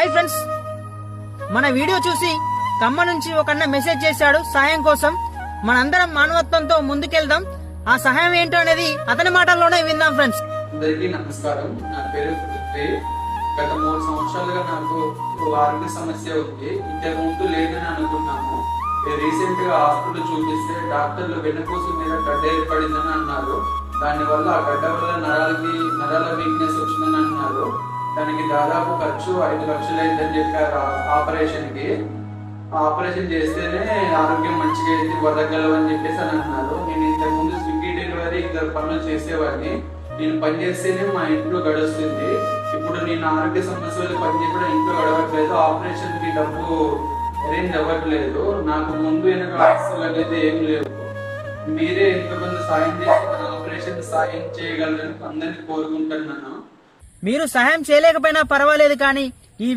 Hi friends, మన video చూసి ఖమ్మం నుంచి ఒక అన్న మెసేజ్ చేశాడు సాయం కోసం. మనందరం మానవత్వంతో ముందుకెళ్దాం. ఆ సహాయం ఏంటో అనేది అతని మాటల్లోనే విందాం ఫ్రెండ్స్. అందరికీ నమస్కారం. నా పేరు పృథ్వీ. గత 3 సంవత్సరాలుగా నాకు ఆరోగ్య సమస్య ఉంది. ఇంతకు ముందు లేదని అనుకున్నాము. రీసెంట్ గా హాస్పిటల్ చూపిస్తే డాక్టర్లు వెన్నుపూస మీద గడ్డ ఏర్పడిందని అన్నారు. దానివల్ల ఆ గడ్డ వల్ల నరాల వీక్నెస్ వచ్చిందని అన్నారు. దానికి దాదాపు ఖర్చు 5 లక్షలు అయిందని చెప్పారు ఆపరేషన్ కి. ఆపరేషన్ చేస్తేనే ఆరోగ్యం మంచిగా అయితే బతకగలవని చెప్పేసి అని అన్నారు. నేను ఇంతకు ముందు స్విగ్గీ డెలివరీ ఇద్దరు పనులు చేసేవాడిని. నేను పని చేస్తేనే మా ఇంట్లో గడుస్తుంది. ఇప్పుడు నేను ఆరోగ్య సమస్యలు పని చేయడం ఇంట్లో గడవట్లేదు. ఆపరేషన్ కి డబ్బు అరేంజ్ అవ్వట్లేదు. నాకు ముందు వెనక ఆస్తులు అనేది ఏం లేవు. మీరే ఎంతమంది సాయం చేసి ఆపరేషన్ సాయం చేయగలరని అందరినీ కోరుకుంటున్నాను. మీరు సహాయం చేయలేకపోయినా పర్వాలేదు, కానీ ఈ